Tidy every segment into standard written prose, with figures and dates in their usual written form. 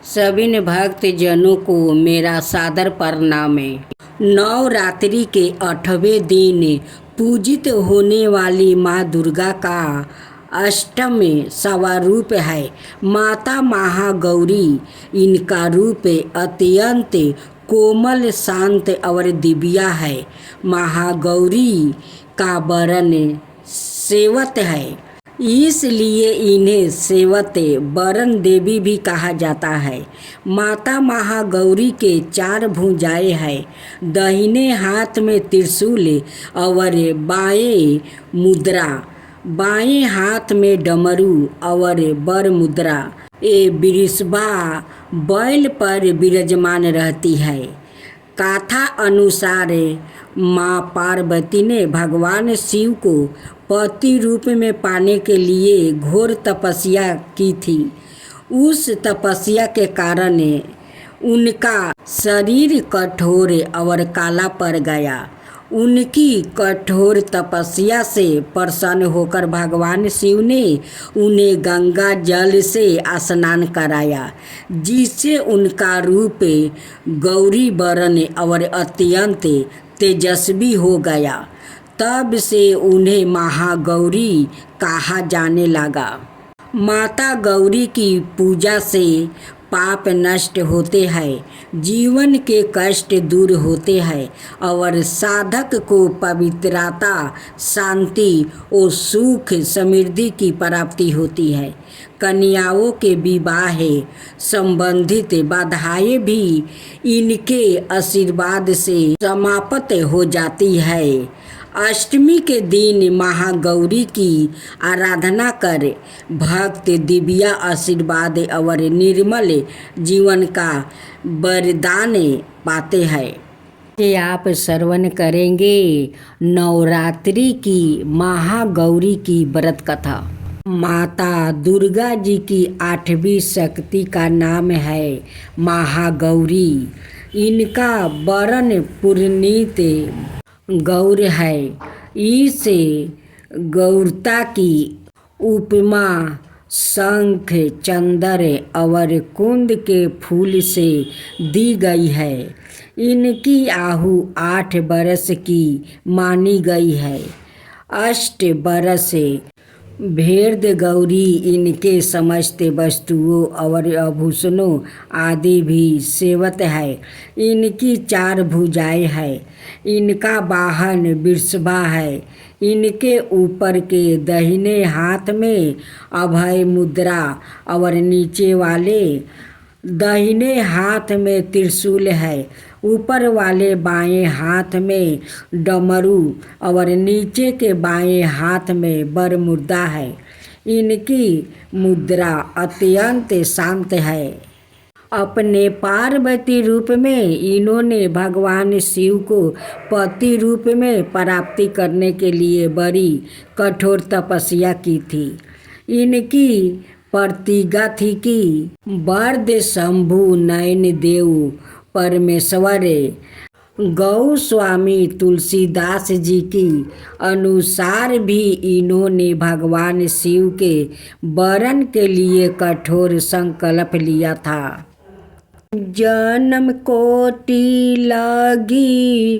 सभी भक्त जनों को मेरा सादर प्रणाम है। नवरात्रि के 8वें दिन पूजित होने वाली माँ दुर्गा का अष्टम स्वरूप है माता महागौरी। इनका रूप अत्यंत कोमल, शांत और दिव्या है। महागौरी का वर्ण सेवत है, इसलिए इन्हें सेवते वरण देवी भी कहा जाता है। माता महागौरी के 4 भुजाएं हैं। दाहिने हाथ में त्रिशूल और बाएं हाथ में डमरू और बर मुद्रा। ये वृषभा बैल पर विराजमान रहती है। कथा अनुसार माँ पार्वती ने भगवान शिव को पति रूप में पाने के लिए घोर तपस्या की थी। उस तपस्या के कारण उनका शरीर कठोर और काला पड़ गया। उनकी कठोर तपस्या से प्रसन्न होकर भगवान शिव ने उन्हें गंगा जल से स्नान कराया, जिससे उनका रूप गौरी वर्ण और अत्यंत तेजस्वी हो गया। तब से उन्हें महागौरी कहा जाने लगा। माता गौरी की पूजा से पाप नष्ट होते हैं, जीवन के कष्ट दूर होते हैं और साधक को पवित्रता, शांति और सुख समृद्धि की प्राप्ति होती है। कन्याओं के विवाह संबंधित बाधाएं भी इनके आशीर्वाद से समाप्त हो जाती है। अष्टमी के दिन महागौरी की आराधना कर भक्त दिव्य आशीर्वाद और निर्मल जीवन का वरदान पाते हैं। ये आप श्रवण करेंगे नवरात्रि की महागौरी की व्रत कथा। माता दुर्गा जी की 8वीं शक्ति का नाम है महागौरी। इनका वर्ण पुरनीत गौर है। इस गौरता की उपमा शंख, चंदर और कुंद के फूल से दी गई है। इनकी आयु 8 बरस की मानी गई है। 8 बरस भेद गौरी इनके समस्त वस्तुओं और आभूषणों आदि भी सेवत है। इनकी 4 भुजाएं हैं। इनका वाहन वृषभा है। इनके ऊपर के दाहिने हाथ में अभय मुद्रा और नीचे वाले दाहिने हाथ में त्रिशूल है। ऊपर वाले बाएं हाथ में डमरू और नीचे के बाएं हाथ में बर मुद्रा है। इनकी मुद्रा अत्यंत शांत है। अपने पार्वती रूप में इन्होंने भगवान शिव को पति रूप में प्राप्ति करने के लिए बड़ी कठोर तपस्या की थी। इनकी प्रतिज्ञा थी कि वरद शंभु नयन देव परमेश्वर गौस्वामी तुलसीदास जी की अनुसार भी इन्होंने भगवान शिव के वरण के लिए कठोर संकल्प लिया था। जन्म कोटि लगी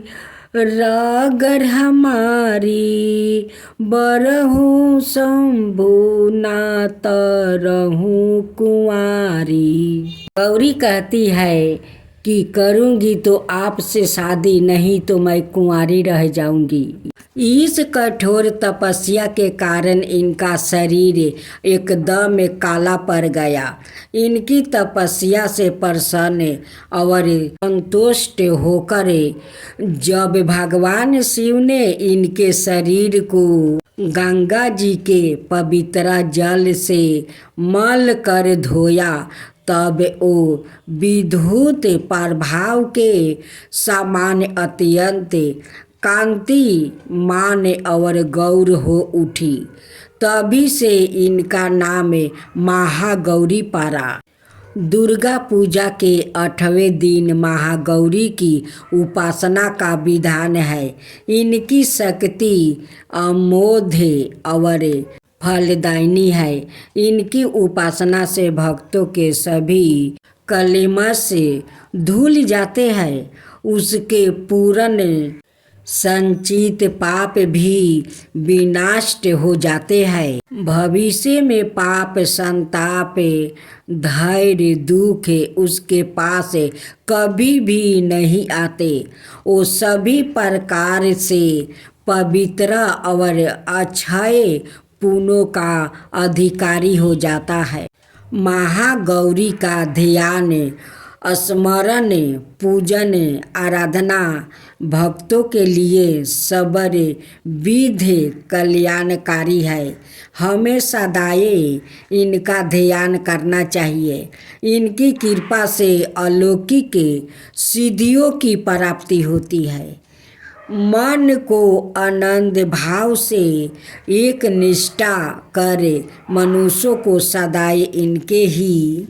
रागर हमारी, बरहूँ शंभु ना तरहूँ कुंवारी। गौरी कहती है कि करूँगी तो आपसे शादी, नहीं तो मैं कुंवारी रह जाऊंगी। इस कठोर तपस्या के कारण इनका शरीर एकदम काला पड़ गया। इनकी तपस्या से प्रसन्न और संतुष्ट होकर जब भगवान शिव ने इनके शरीर को गंगा जी के पवित्र जल से मल कर धोया, तब वो विद्युत प्रभाव के समान अत्यंत कांतिमान और गौर हो उठी। तभी से इनका नाम महागौरी पड़ा। दुर्गा पूजा के 8वें दिन महागौरी की उपासना का विधान है। इनकी शक्ति अमोघ और फलदायिनी है। इनकी उपासना से भक्तों के सभी कलेमस धुल जाते हैं। उसके पूर्ण संचित पाप भी विनाष्ट हो जाते हैं। भविष्य में पाप, संताप, धैर्य, दुख उसके पास कभी भी नहीं आते। वो सभी प्रकार से पवित्र और अक्षय पुण्यों का अधिकारी हो जाता है। महागौरी का ध्यान, स्मरण, पूजन, आराधना भक्तों के लिए सबर विधि कल्याणकारी है। हमें सदाए इनका ध्यान करना चाहिए। इनकी कृपा से अलौकिक सिद्धियों की प्राप्ति होती है। मन को आनंद भाव से एक निष्ठा कर मनुष्यों को सदाए इनके ही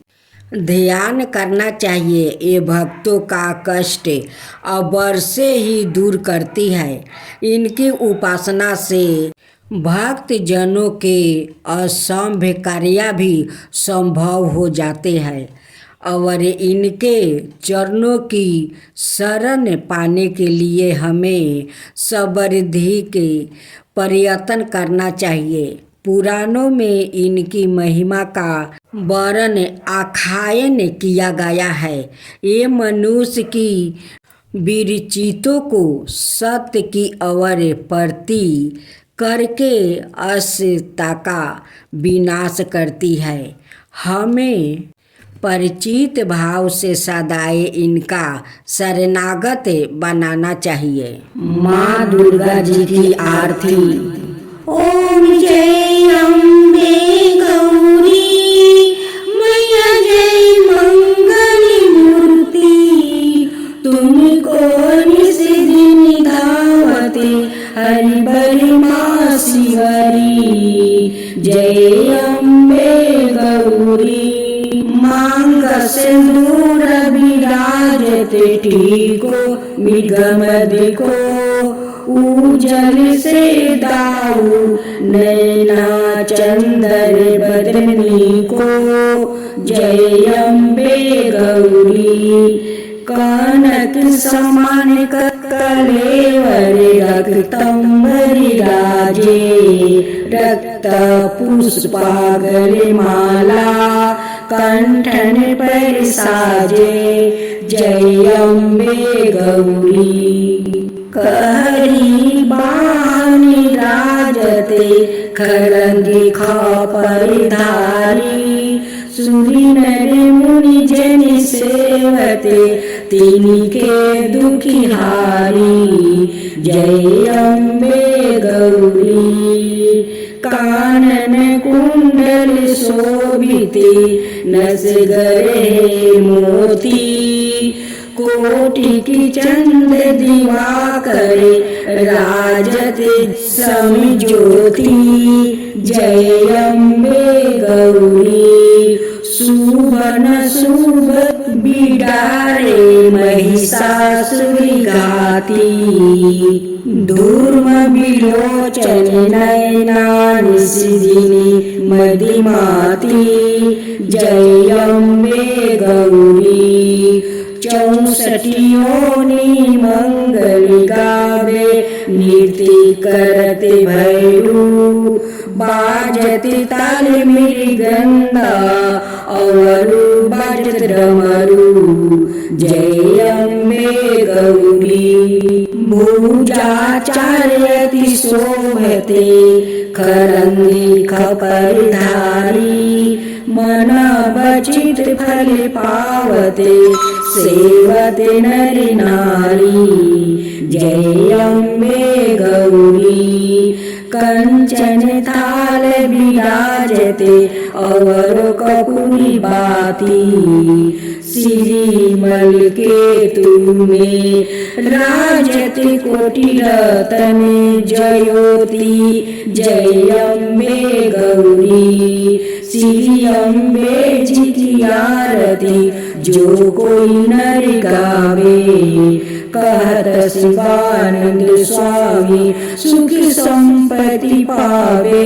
ध्यान करना चाहिए। ये भक्तों का कष्ट अबर से ही दूर करती है। इनकी उपासना से भक्त जनों के असंभव कार्य भी संभव हो जाते हैं और इनके चरणों की शरण पाने के लिए हमें सबरिधिक प्रयत्न करना चाहिए। पुराणों में इनकी महिमा का वर्णन आख्यान किया गया है। ये मनुष्य की विरचितों को सत्य की ओर प्रति करके असत्य का विनाश करती है। हमें परिचित भाव से सदाए इनका शरणागत बनाना चाहिए। माँ दुर्गा जी की आरती। ओम जय अम्बे गौरी मैया, जय मंगल मूर्ति, तुमको निस दिन धावते हरि बल माँ शिवरी। जय अम्बे गौरी मांग सिंदूर विराजते टीको, मृगमद को उजल से दाऊ, नैना चंदर बदनी को। जय अम्बे गौरी कनक समान कलेवर, रक्तंबरी राजे, रक्त पुष्पागल माला कंठन पर साजे। जय अम्बे गौरी कहरी बानी राजते, खरंगी खापर धारी, सुरी नर मुनि जन सेवते, तिनके दुखिहारी। जय अम्बे गौरी कानन कुंडल शोभिते, नस गरे मोती, कोटि की चंद दिवाकर, राजते समज्योति। जय अम्बे गौरी सुबन शुभ बिडारे, महिषासुर घाती, धूर्म विलोचन नयना निशिदिनी मदिमाती। जय अम्बे गौरी 64 योनि मंगल गावे, नृत्य करते भैरू, बाजते ताल मृदंगा और बजत डमरू। जय अम्बे गौरी भुजाचार्यति शोभते, खरंगी खपर धारी, मन बचित फल पावते, सेवते नर नारी। जय अम्बे गौरी कंचन थाल विराजते, और कपूरी बाती, श्रीमल के तुम्हें राजते कोटि रतन जयोति। जय अम्बे गौरी श्री अम्बे जी की आरती, जो कोई नर गावे, कहत शिवानंद स्वामी सुखी संपत्ति पावे।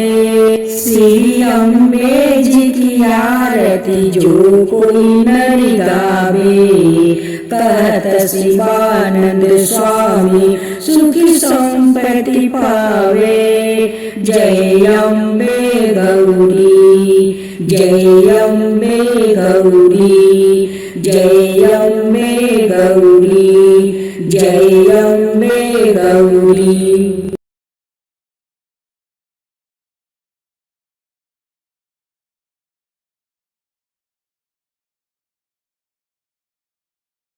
श्री अम्बे जी की आरती जो कोई नर गावे, कहत शिवानंद स्वामी सुखी संपत्ति पावे। जय अम्बे गौरी, जय अम्बे गौरी, जय अम्बे गौरी, जय अम्बे गौरी।